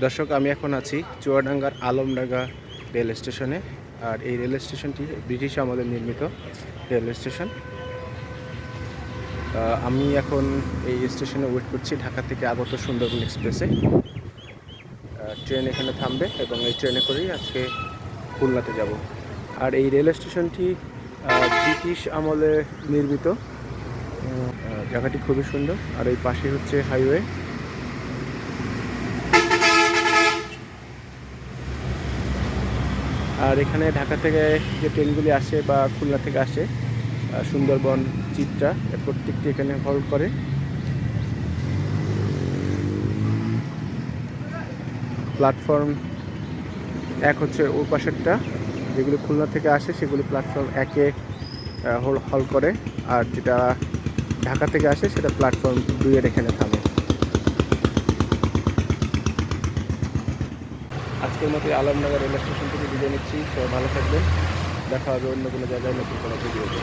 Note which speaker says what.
Speaker 1: দর্শক, আমি এখন আছি চুয়াডাঙ্গার আলমডাঙ্গা রেল স্টেশনে। আর এই রেল স্টেশনটি ব্রিটিশ আমলে নির্মিত রেল স্টেশন। আমি এখন এই স্টেশনে ওয়েট করছি ঢাকা থেকে আগত সুন্দরবন এক্সপ্রেসে। ট্রেন এখানে থামবে এবং এই ট্রেনে করেই আজকে খুলনাতে যাব। আর এই রেল স্টেশনটি ব্রিটিশ আমলে নির্মিত। জায়গাটি খুবই সুন্দর। আর এই পাশে হচ্ছে হাইওয়ে। আর এখানে ঢাকা থেকে যে ট্রেনগুলি আসে বা খুলনা থেকে আসে, সুন্দরবন, চিত্রা, প্রত্যেকটি এখানে হল্ট করে। প্ল্যাটফর্ম এক হচ্ছে ওই পাশেরটা, যেগুলি খুলনা থেকে আসে সেগুলি প্ল্যাটফর্ম একে হল্ট করে। আর যেটা ঢাকা থেকে আসে সেটা প্ল্যাটফর্ম 2-এর এখানে থামে। আজকের মতো আলমনগর রেল স্টেশন থেকে বিদায় নিচ্ছি। সবাই ভালো থাকবেন। দেখা হবে অন্য কোনো জায়গায় নতুন কোনো ভিডিওতে।